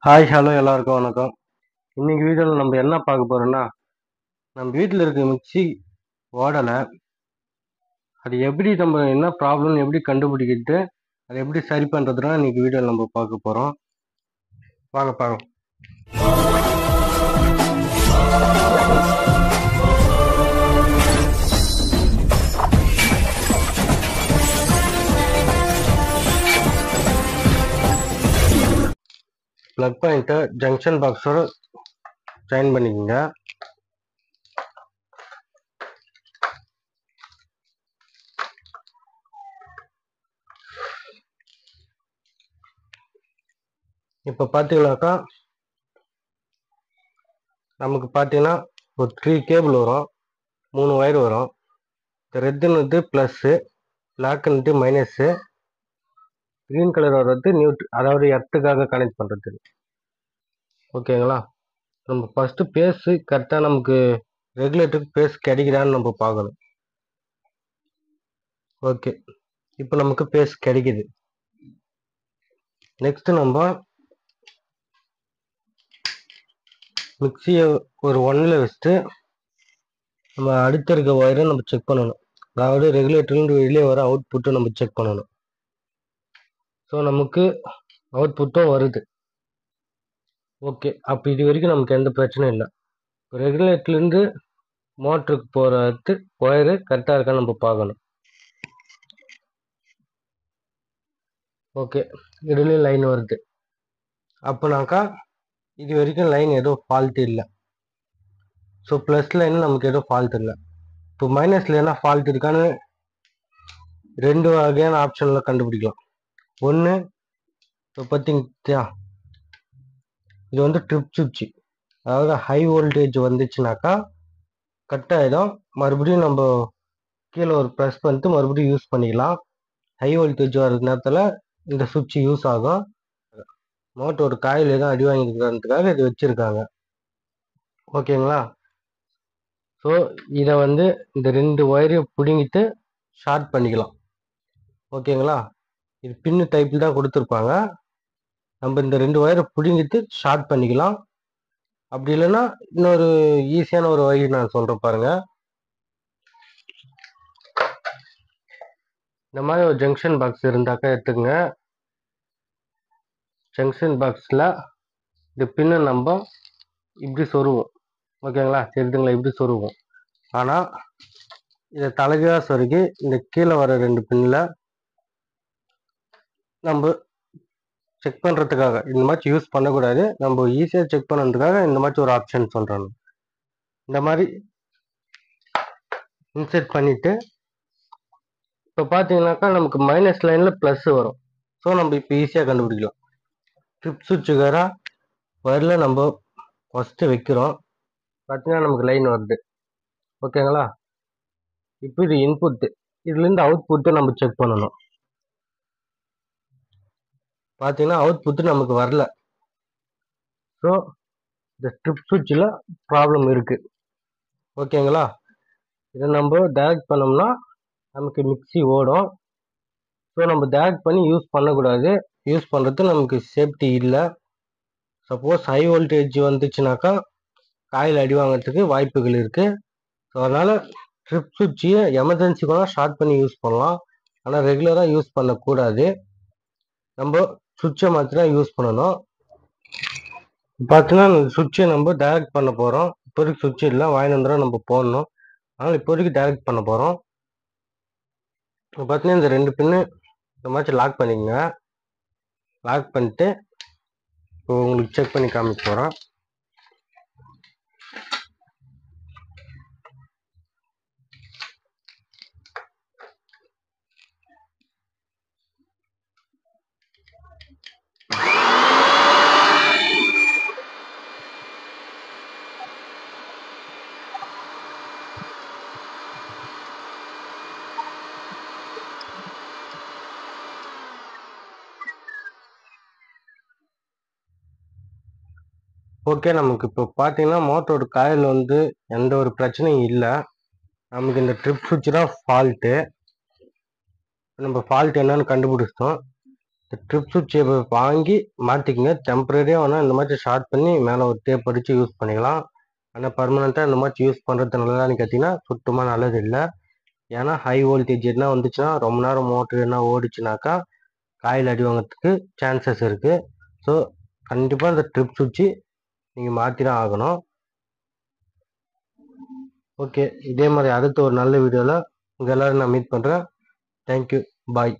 Hi hello எல்லாருக்கும் வணக்கம். இன்னைக்கு வீடியோவில் நம்ம என்ன பார்க்க போறோம்னா, நம்ம வீட்டில் இருக்க மிக்ஸி ஓடலை, அது எப்படி நம்ம என்ன ப்ராப்ளம் எப்படி கண்டுபிடிக்கிட்டு அதை எப்படி சரி பண்ணுறதுனா இன்னைக்கு வீடியோவில் நம்ம பார்க்க போகிறோம். வாங்க பார்க்கலாம். ப்ளக் பாயிண்ட்டை ஜங்ஷன் பாக்ஸோட ஜாயின் பண்ணிக்கோங்க. இப்போ பார்த்தீங்கன்னாக்கா நமக்கு பார்த்தீங்கன்னா ஒரு 3 கேபிள் வரும், 3 ஒயர் வரும். ரெட்டுன்னு ப்ளஸ்ஸு, பிளாக்குன்ட்டு மைனஸ்ஸு, க்ரீன் கலர் வர்றது நியூட்ரல், அதாவது எர்த்துக்காக கனெக்ட் பண்ணுறதுக்கு. ஓகேங்களா? நம்ம ஃபஸ்ட்டு பேஸு கரெக்டாக நமக்கு ரெகுலேட்டருக்கு பேஸ் கிடைக்குதான்னு நம்ம பார்க்கணும். ஓகே, இப்போ நமக்கு பேஸ் கிடைக்குது. நெக்ஸ்ட்டு நம்ம மிக்சியை ஒரு 1ல் வச்சுட்டு நம்ம அடுத்த இருக்க ஒயரை நம்ம செக் பண்ணணும். அதாவது ரெகுலேட்டர்லேருந்து வெளியே வர அவுட்புட்டை நம்ம செக் பண்ணணும். ஸோ நமக்கு அவுட்புட்டும் வருது. ஓகே, அப்போ இது வரைக்கும் நமக்கு எந்த பிரச்சனையும் இல்லை. ரெகுலேட்டர்லேருந்து மோட்டருக்கு போகிறது ஒயரு கரெக்டாக இருக்கான்னு நம்ம பார்க்கணும். ஓகே, இதுலேயும் லைன் வருது. அப்போனாக்கா இது வரைக்கும் லைன் எதுவும் ஃபால்ட் இல்லை. ஸோ ப்ளஸ் லைன் நமக்கு எதுவும் ஃபால்ட் இல்லை. இப்போ மைனஸில் என்ன ஃபால்ட் இருக்கான்னு 2 வகையான ஆப்ஷனில் கண்டுபிடிக்கலாம். ஒன்று, இப்போ பார்த்தீங்கன்னா இது வந்து ட்ரிப் சுவிட்சு, அதாவது ஹை வோல்டேஜ் வந்துச்சுனாக்கா கட் ஆகிடும். மறுபடியும் நம்ம கீழே ஒரு ப்ரெஸ் பண்ணிட்டு மறுபடியும் யூஸ் பண்ணிக்கலாம். ஹை வோல்டேஜ் வர நேரத்தில் இந்த சுவிட்ச் யூஸ் ஆகும். மோட்டரோட காயில் எதுவும் அடி வாங்கிக்கிறதுக்காக இது வச்சுருக்காங்க. ஓகேங்களா? ஸோ இதை வந்து இந்த 2 ஒயரையும் பிடுங்கிட்டு ஷார்ட் பண்ணிக்கலாம். ஓகேங்களா? இது பின்னு டைப்பில் தான் கொடுத்துருப்பாங்க. நம்ம இந்த 2 ஒயரை பிடுங்கிட்டு ஷார்ட் பண்ணிக்கலாம். அப்படி இல்லைன்னா இன்னொரு ஈஸியான ஒரு வழி நான் சொல்கிறேன் பாருங்க. இந்த மாதிரி ஒரு ஜங்ஷன் பாக்ஸ் இருந்தாக்கா எடுத்துக்கங்க. ஜங்ஷன் பாக்ஸில் இந்த பின்னை நம்ம இப்படி சொருவோம். ஓகேங்களா? தெரியுதுங்களா? இப்படி சொருவோம். ஆனால் இதை தலைகீழாக சொருகி இந்த கீழே வர 2 பின்னில் நம்ம செக் பண்ணுறதுக்காக இந்த மாதிரி யூஸ் பண்ணக்கூடாது. நம்ம ஈஸியாக செக் பண்ணுறதுக்காக இந்த மாதிரி ஒரு ஆப்ஷன் சொல்கிறேன். இந்த மாதிரி இன்செர்ட் பண்ணிவிட்டு இப்போ பார்த்தீங்கன்னாக்கா நமக்கு மைனஸ் லைனில் ப்ளஸ் வரும். ஸோ நம்ம இப்போ ஈஸியாக கண்டுபிடிக்கலாம். ட்ரிப் சுவிட்சுக்கார ஒயரில் நம்ம ஃபஸ்ட்டு வைக்கிறோம். பார்த்தீங்கன்னா நமக்கு லைன் வருது. ஓகேங்களா? இப்போ இது இன்புட்டு, இதுலேருந்து அவுட்புட்டை நம்ம செக் பண்ணணும். பார்த்தீங்கன்னா அவுட்புட்டு நமக்கு வரல. ஸோ இந்த ட்ரிப் சுவிட்சில் ப்ராப்ளம் இருக்குது. ஓகேங்களா? இதை நம்ம டைரக்ட் பண்ணோம்னா நமக்கு மிக்ஸி ஓடும். ஸோ நம்ம டைரக்ட் பண்ணி யூஸ் பண்ணக்கூடாது. யூஸ் பண்ணுறது நமக்கு சேஃப்டி இல்லை. சப்போஸ் ஹை வோல்டேஜ் வந்துச்சுனாக்கா காயில் அடி வாங்கிறதுக்கு வாய்ப்புகள் இருக்குது. ஸோ அதனால் ட்ரிப் சுவிட்சையை எமர்ஜென்சி கூட ஷார்ட் பண்ணி யூஸ் பண்ணலாம். ஆனால் ரெகுலராக யூஸ் பண்ணக்கூடாது. நம்ம சுவிட்சை மாற்றி தான் யூஸ் பண்ணணும். பார்த்தீங்கன்னா சுவிட்சை நம்ம டைரக்ட் பண்ண போகிறோம். இப்போதைக்கு சுவிட்ச் இல்லை, வாங்கி வந்துடும் நம்ம போடணும். அதனால் இப்போதைக்கு டைரக்ட் பண்ண போகிறோம். இப்போ பார்த்தீங்கன்னா இந்த 2 பின்னு இந்த மாதிரி லாக் பண்ணிக்கங்க. லாக் பண்ணிட்டு இப்போ உங்களுக்கு செக் பண்ணி காமிக்க போகிறோம். ஓகே, நமக்கு இப்போ பார்த்தீங்கன்னா மோட்டரோட காயில் வந்து எந்த ஒரு பிரச்சனையும் இல்லை. நமக்கு இந்த ட்ரிப் சுவிட்ச் தான் ஃபால்ட்டு. நம்ம ஃபால்ட் என்னன்னு கண்டுபிடிச்சிட்டோம். ட்ரிப் சுவிட்ச் வாங்கி மாற்றிக்கிங்க. டெம்பரரியாக வேணால் இந்த மாதிரி ஷார்ட் பண்ணி மேலே ஒரு டேப் அடித்து யூஸ் பண்ணிக்கலாம். ஆனால் பர்மனெண்ட்டாக இந்த மாதிரி யூஸ் பண்ணுறது நல்லதான்னு கேட்டிங்கன்னா சுத்தமாக நல்லது இல்லை. ஏன்னா ஹை வோல்டேஜ் என்ன வந்துச்சுன்னா ரொம்ப நேரம் மோட்ரு என்ன ஓடிச்சுனாக்கா காயில் அடி வாங்கிறதுக்கு சான்சஸ் இருக்குது. ஸோ கண்டிப்பாக இந்த ட்ரிப் சுவிட்சு நீங்கள் மாற்றி தான் ஆகணும். ஓகே, இதே மாதிரி அடுத்த ஒரு நல்ல வீடியோவில் உங்கள் எல்லோரும் நான் மீட் பண்ணுறேன். தேங்க்யூ, பாய்.